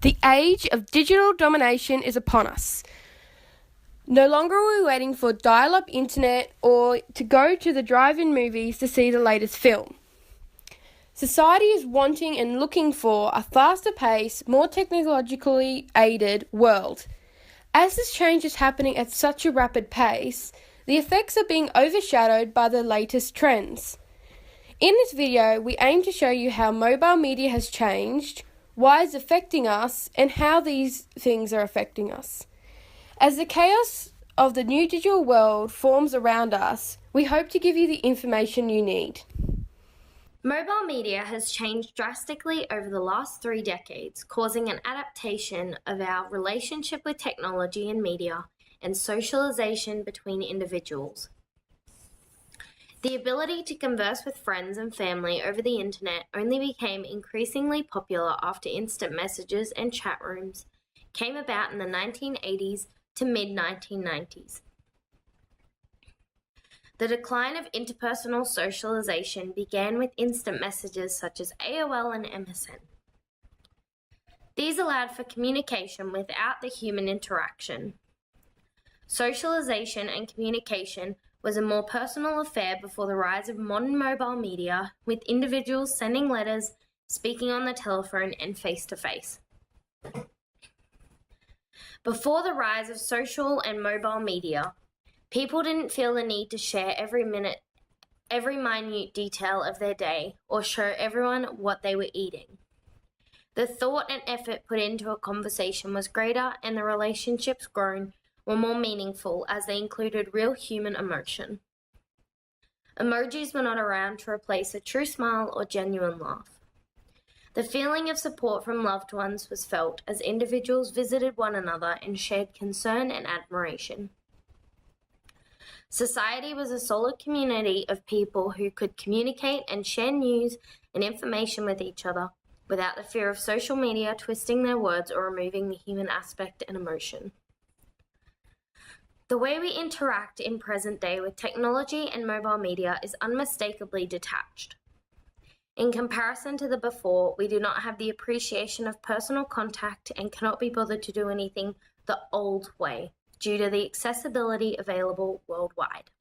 The age of digital domination is upon us. No longer are we waiting for dial-up internet or to go to the drive-in movies to see the latest film. Society is wanting and looking for a faster pace, more technologically aided world. As this change is happening at such a rapid pace, the effects are being overshadowed by the latest trends. In this video, we aim to show you how mobile media has changed, why it's affecting us, and how these things are affecting us. As the chaos of the new digital world forms around us, we hope to give you the information you need. Mobile media has changed drastically over the last 3 decades, causing an adaptation of our relationship with technology and media and socialization between individuals. The ability to converse with friends and family over the internet only became increasingly popular after instant messages and chat rooms came about in the 1980s to mid-1990s. The decline of interpersonal socialization began with instant messages such as AOL and MSN. These allowed for communication without the human interaction. Socialization and communication was a more personal affair before the rise of modern mobile media, with individuals sending letters, speaking on the telephone, and face-to-face. Before the rise of social and mobile media, people didn't feel the need to share every minute, every minute detail of their day, or show everyone what they were eating. The thought and effort put into a conversation was greater, and the relationships grown were more meaningful as they included real human emotion. Emojis were not around to replace a true smile or genuine laugh. The feeling of support from loved ones was felt as individuals visited one another and shared concern and admiration. Society was a solid community of people who could communicate and share news and information with each other without the fear of social media twisting their words or removing the human aspect and emotion. The way we interact in present day with technology and mobile media is unmistakably detached. In comparison to the before, we do not have the appreciation of personal contact and cannot be bothered to do anything the old way due to the accessibility available worldwide.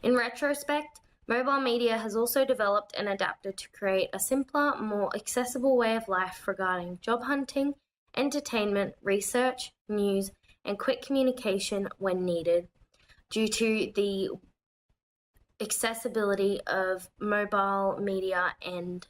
In retrospect, mobile media has also developed and adapted to create a simpler, more accessible way of life regarding job hunting, entertainment, research, news, and quick communication when needed due to the accessibility of mobile media and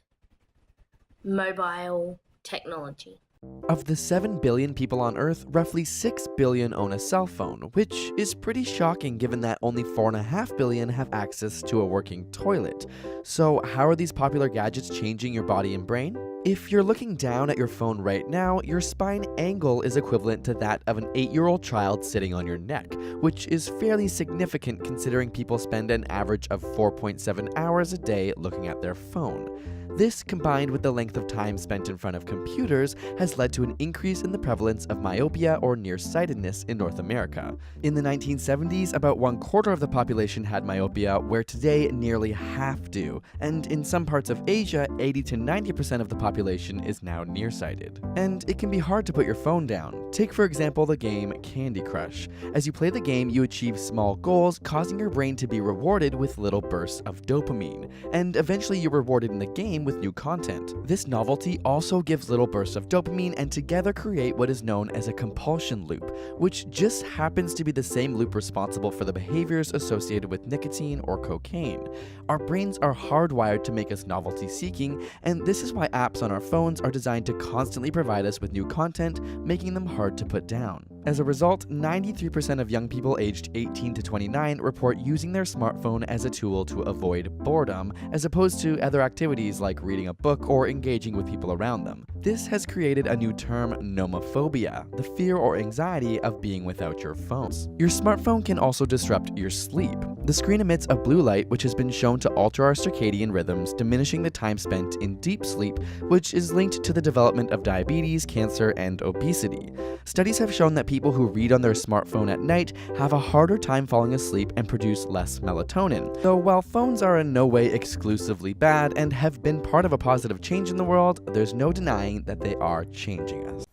mobile technology. Of the 7 billion people on Earth, roughly 6 billion own a cell phone, which is pretty shocking given that only 4.5 billion have access to a working toilet. So how are these popular gadgets changing your body and brain? If you're looking down at your phone right now, your spine angle is equivalent to that of an 8-year-old child sitting on your neck, which is fairly significant considering people spend an average of 4.7 hours a day looking at their phone. This, combined with the length of time spent in front of computers, has led to an increase in the prevalence of myopia or nearsightedness in North America. In the 1970s, about 1/4 of the population had myopia, where today nearly half do, and in some parts of Asia, 80 to 90% of the population is now nearsighted. And it can be hard to put your phone down. Take for example the game Candy Crush. As you play the game, you achieve small goals, causing your brain to be rewarded with little bursts of dopamine, and eventually you're rewarded in the game with new content. This novelty also gives little bursts of dopamine and together create what is known as a compulsion loop, which just happens to be the same loop responsible for the behaviors associated with nicotine or cocaine. Our brains are hardwired to make us novelty seeking, and this is why apps on our phones are designed to constantly provide us with new content, making them hard to put down. As a result, 93% of young people aged 18 to 29 report using their smartphone as a tool to avoid boredom, as opposed to other activities like reading a book or engaging with people around them. This has created a new term, nomophobia, the fear or anxiety of being without your phones. Your smartphone can also disrupt your sleep. The screen emits a blue light which has been shown to alter our circadian rhythms, diminishing the time spent in deep sleep, which is linked to the development of diabetes, cancer, and obesity. Studies have shown that people who read on their smartphone at night have a harder time falling asleep and produce less melatonin. So while phones are in no way exclusively bad and have been part of a positive change in the world, there's no denying saying that they are changing us.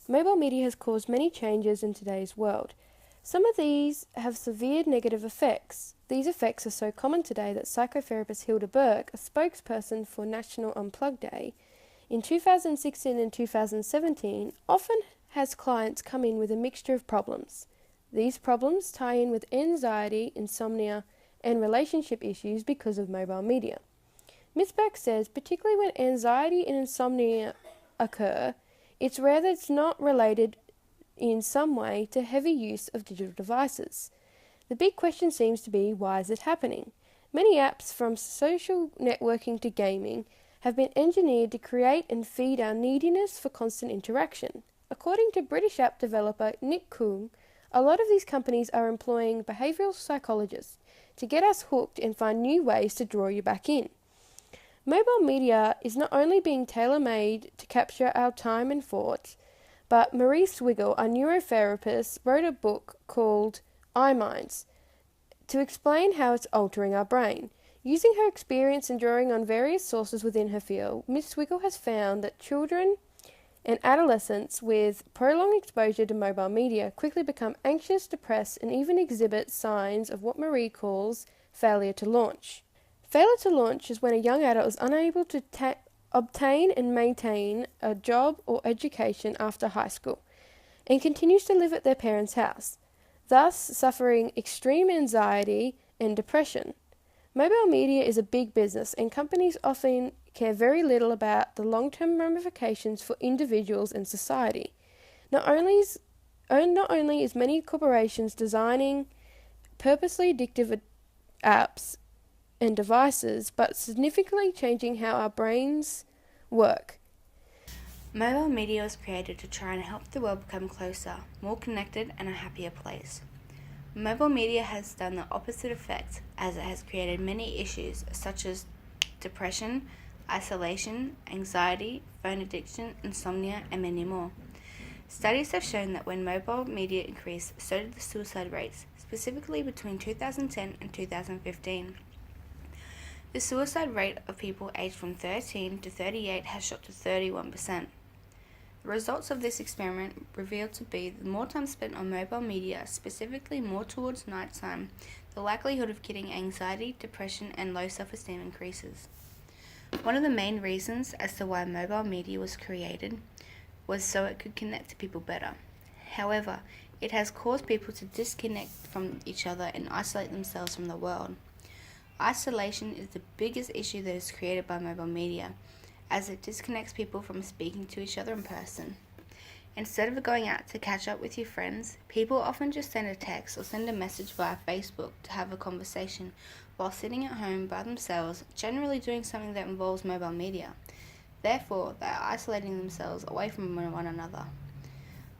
Mobile media has caused many changes in today's world. Some of these have severe negative effects. These effects are so common today that psychotherapist Hilda Burke, a spokesperson for National Unplugged Day, in 2016 and 2017, often has clients come in with a mixture of problems. These problems tie in with anxiety, insomnia, and relationship issues because of mobile media. Ms. Burke says, particularly when anxiety and insomnia occur, it's rare that it's not related in some way to heavy use of digital devices. The big question seems to be, why is it happening? Many apps, from social networking to gaming, have been engineered to create and feed our neediness for constant interaction. According to British app developer Nick Kung, a lot of these companies are employing behavioural psychologists to get us hooked and find new ways to draw you back in. Mobile media is not only being tailor-made to capture our time and thoughts, but Marie Swiggle, a neurotherapist, wrote a book called iMinds to explain how it's altering our brain. Using her experience and drawing on various sources within her field, Ms. Swiggle has found that children and adolescents with prolonged exposure to mobile media quickly become anxious, depressed, and even exhibit signs of what Marie calls failure to launch. Failure to launch is when a young adult is unable to obtain and maintain a job or education after high school and continues to live at their parents' house, thus suffering extreme anxiety and depression. Mobile media is a big business, and companies often care very little about the long-term ramifications for individuals and society. Not only is many corporations designing purposely addictive apps and devices, but significantly changing how our brains work. Mobile media was created to try and help the world become closer, more connected, and a happier place. Mobile media has done the opposite effect, as it has created many issues such as depression, isolation, anxiety, phone addiction, insomnia, and many more. Studies have shown that when mobile media increased, so did the suicide rates, specifically between 2010 and 2015. The suicide rate of people aged from 13 to 38 has shot to 31%. The results of this experiment revealed to be the more time spent on mobile media, specifically more towards nighttime, the likelihood of getting anxiety, depression, and low self-esteem increases. One of the main reasons as to why mobile media was created was so it could connect to people better. However, it has caused people to disconnect from each other and isolate themselves from the world. Isolation is the biggest issue that is created by mobile media, as it disconnects people from speaking to each other in person. Instead of going out to catch up with your friends, people often just send a text or send a message via Facebook to have a conversation while sitting at home by themselves, generally doing something that involves mobile media. Therefore, they are isolating themselves away from one another.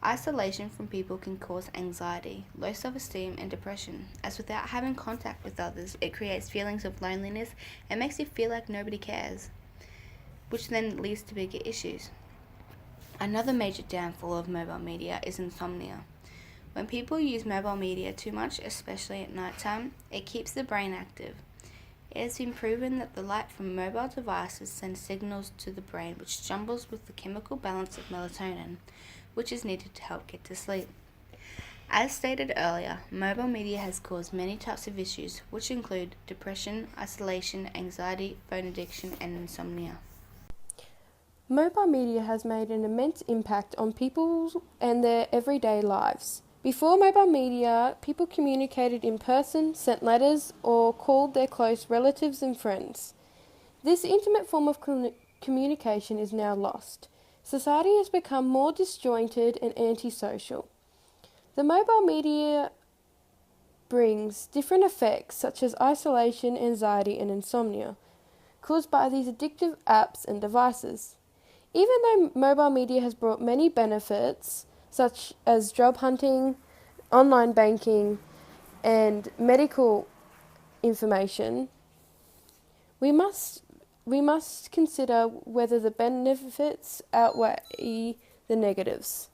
Isolation from people can cause anxiety, low self-esteem, and depression, as without having contact with others, it creates feelings of loneliness and makes you feel like nobody cares, which then leads to bigger issues. Another major downfall of mobile media is insomnia. When people use mobile media too much, especially at nighttime, it keeps the brain active. It has been proven that the light from mobile devices sends signals to the brain which jumbles with the chemical balance of melatonin, which is needed to help get to sleep. As stated earlier, mobile media has caused many types of issues, which include depression, isolation, anxiety, phone addiction, and insomnia. Mobile media has made an immense impact on people and their everyday lives. Before mobile media, people communicated in person, sent letters, or called their close relatives and friends. This intimate form of communication is now lost. Society has become more disjointed and antisocial. The mobile media brings different effects such as isolation, anxiety, and insomnia, caused by these addictive apps and devices. Even though mobile media has brought many benefits, such as job hunting, online banking, and medical information, we must consider whether the benefits outweigh the negatives.